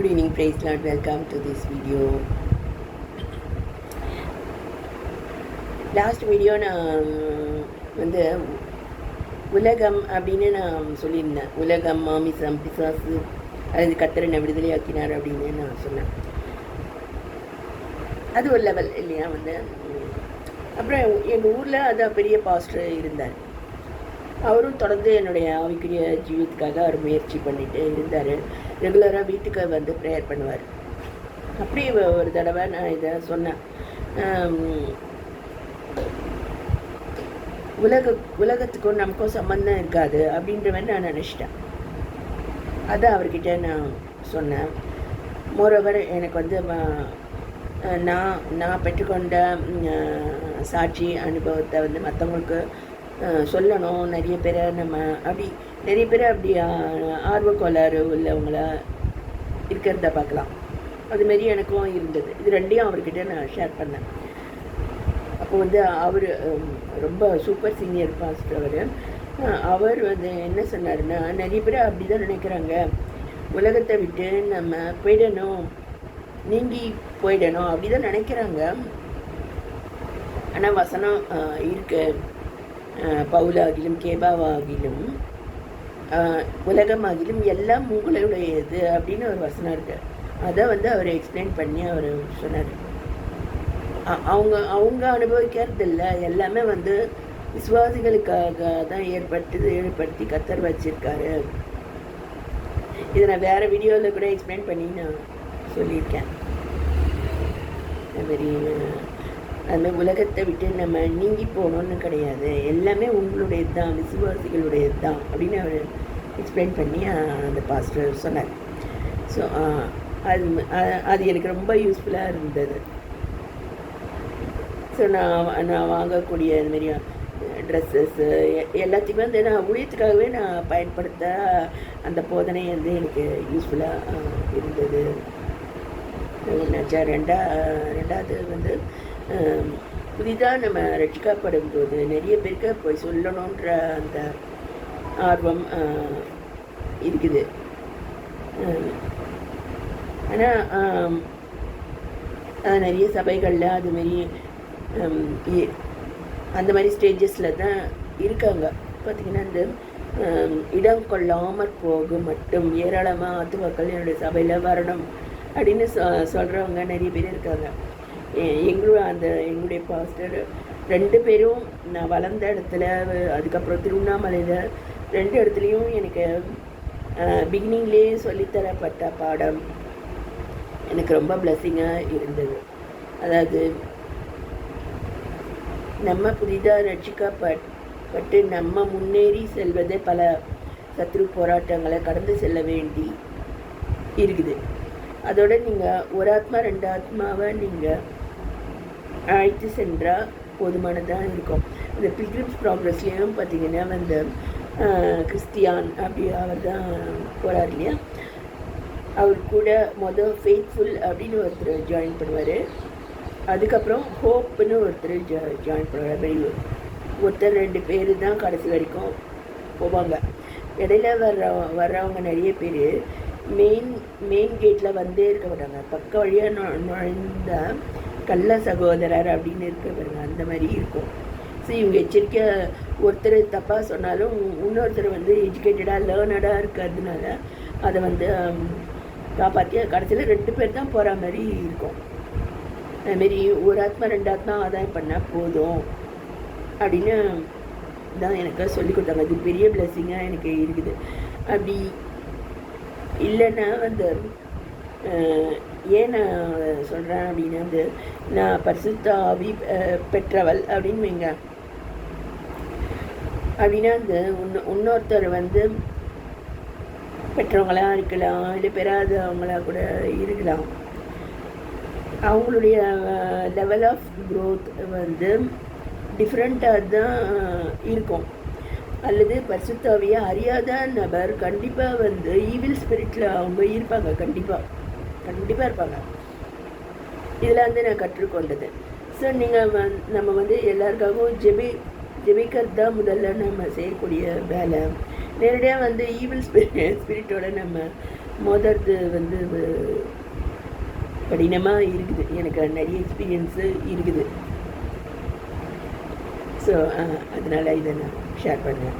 Good evening, praise Lord. Welcome to this video. Last video நான் வந்து உலகம் அப்படின்னு நான் சொல்லியிருந்தேன். உலகம், மாமிசம், பிசாசு, அது கர்த்தரை விடுதலையாக்கினார் அப்படின்னு நான் சொன்னேன். அது ஒரு லெவல் இல்லையா வந்து. அப்புறம் எங்கள் ஊரில் அதான் பெரிய பாஸ்டர் இருந்தார். அவரும் தொடர்ந்து என்னுடைய ஆவிக்குரிய ஜீவியத்துக்காக அவர் முயற்சி பண்ணிட்டு இருந்தார். ரெகுலராக வீட்டுக்கு வந்து ப்ரேயர் பண்ணுவார். அப்படி ஒரு தடவை நான் இதை சொன்னேன், உலகத்துக்கும் நமக்கும் சம்மந்தம் இருக்காது அப்படின்ற மாதிரி நான் நினச்சிட்டேன். அதான் அவர்கிட்ட நான் சொன்னேன். மோரோவர் எனக்கு வந்து நான் பெற்றுக்கொண்ட சாட்சி அனுபவத்தை வந்து மற்றவங்களுக்கு சொல்லணும். நிறைய பேரை அப்படி ஆர்வக்கோளாறு உள்ளவங்கள இருக்கிறத பார்க்கலாம். அதுமாரி எனக்கும் இருந்தது. இது ரெண்டையும் அவர்கிட்ட நான் ஷேர் பண்ணேன். அப்போ வந்து அவர் ரொம்ப சூப்பர் சீனியர் பாஸ்டர். அவர் வந்து என்ன சொன்னார்னா, நிறைய பேர் அப்படி தான் நினைக்கிறாங்க, உலகத்தை விட்டு நம்ம போயிடணும், நீங்கி போயிடணும் அப்படி தான் நினைக்கிறாங்க. ஆனால் வசனம் இருக்கு, பவுலாகிலும் கேபாவாகிலும் உலகமாகிலும் எல்லாம் உங்களுடையது அப்படின்னு ஒரு வசனம் இருக்கு. அதை வந்து அவர் எக்ஸ்பிளைன் பண்ணி அவர் சொன்னார். அவங்க அனுபவிக்கிறது இல்லை, எல்லாமே வந்து விசுவாசிகளுக்காக தான் ஏற்படுத்தி கர்த்தர் வச்சிருக்காரு. இதை நான் வேற வீடியோவில் கூட எக்ஸ்பிளைன் பண்ணி நான் சொல்லியிருக்கேன். அதுமாதிரி உலகத்தை விட்டு நம்ம நீங்கி போகணுன்னு கிடையாது, எல்லாமே உங்களுடையது தான், விசுவாசிகளுடையது தான் அப்படின்னு அவர் எக்ஸ்பிளைன் பண்ணி அந்த பாஸ்டர் சொன்னார். ஸோ அது எனக்கு ரொம்ப யூஸ்ஃபுல்லாக இருந்தது. ஸோ நான் வாங்கக்கூடிய இதுமாரி ட்ரெஸ்ஸஸ்ஸு எல்லாத்தையுமே வந்து நான் ஊழியத்துக்காகவே நான் பயன்படுத்த அந்த போதனை வந்து எனக்கு யூஸ்ஃபுல்லாக இருந்தது. ரெண்டாவது வந்து புதிதாக நம்ம ரட்சிக்கப்படும் போது நிறைய பேருக்கு போய் சொல்லணுன்ற அந்த ஆர்வம் இருக்குது. ஆனால் நிறைய சபைகளில் அதுமாரி அந்த மாதிரி ஸ்டேஜஸில் தான் இருக்காங்க. பார்த்திங்கன்னா இந்த இடம் கொள்ளாமற் போக மட்டும் ஏராளமாக ஆத்துமக்கள் என்னுடைய சபையில் வரணும் அப்படின்னு சொல்கிறவங்க நிறைய பேர் இருக்காங்க. எங்களுடைய பாஸ்டர் 2 பேரும் நான் வளர்ந்த இடத்துல, அதுக்கப்புறம் திருவண்ணாமலையில் 2 இடத்துலையும் எனக்கு பிகினிங்லேயே சொல்லித்தரப்பட்ட பாடம் எனக்கு ரொம்ப பிளஸ்ஸிங்காக இருந்தது. அதாவது நம்ம புதிதாக ரட்சிக்கப்பட்டு நம்ம முன்னேறி செல்வதே பல சத்ரு போராட்டங்களை கடந்து செல்ல வேண்டி இருக்குது. அதோட நீங்கள் ஒரு ஆத்மா 2 ஆத்மாவை நீங்கள் அழைத்து சென்றால் போதுமானதாக இருக்கும். இந்த பில்கிரிம்ஸ் ப்ராக்ரஸ்லேயும் பார்த்திங்கன்னா வந்து கிறிஸ்டியான் அப்படி அவர் தான் போகிறார் இல்லையா, அவர் கூட ஃபெய்த்ஃபுல் அப்படின்னு ஒருத்தர் ஜாயின் பண்ணுவார். அதுக்கப்புறம் ஹோப்புன்னு ஒருத்தர் ஜாயின் பண்ணுவார். ஒருத்தர் 2 பேர் தான் கடைசி வரைக்கும் போவாங்க. இடையில வர்றவங்க நிறைய பேர் மெயின் கேட்டில் வந்தே இருக்க மாட்டாங்க. பக்க வழியாக நுழைந்த கள்ள சகோதரர் அப்படின்னு இருக்க பாருங்க, அந்த மாதிரி இருக்கும். ஸோ இவங்க எச்சரிக்கை, ஒருத்தர் தப்பாக சொன்னாலும் இன்னொருத்தர் வந்து எஜுகேட்டடாக லேர்னடாக இருக்கிறதுனால அதை வந்து காப்பாற்றி கடைசியில் 2 பேர் தான் போகிற மாதிரி இருக்கும். அதுமாரி ஒரு ஆத்மா 2 ஆத்மா ஆதாயம் பண்ணால் போதும் அப்படின்னு தான் எனக்கு சொல்லி கொடுத்தாங்க. அது பெரிய பிளஸ்ஸிங்காக எனக்கு இருக்குது. அப்படி இல்லைன்னா வந்து ஏன் நான் சொல்கிறேன் அப்படின்னா வந்து, நான் பரிசுத்த ஆவி பெற்றவள் அப்படின்னு வைங்க. அப்படின்னா அந்த இன்னொருத்தர் வந்து பெற்றவங்களாக இருக்கலாம், இல்லை பெறாதவங்களா கூட இருக்கலாம். அவங்களுடைய லெவல் ஆஃப் க்ரோத் வந்து டிஃப்ரெண்ட்டாக தான் இருக்கும். அல்லது பரிசுத்தாவியை அறியாத நபர் கண்டிப்பாக வந்து ஈவில் ஸ்பிரிட்டில் அவங்க இருப்பாங்க, கண்டிப்பாக இருப்பாங்க. இதில் வந்து நான் கற்றுக்கொண்டது. ஸோ நம்ம வந்து எல்லாருக்காகவும் ஜெபிக்கிறது தான் முதல்ல நம்ம செய்யக்கூடிய வேலை. நேரடியாக வந்து ஈவில் ஸ்பிரிட்டோட நம்ம மோதுறது வந்து கடினமாக இருக்குது. எனக்கு நிறைய எக்ஸ்பீரியன்ஸு இருக்குது. ஸோ அதனால் இதை நான் ஷேர் பண்ணேன்.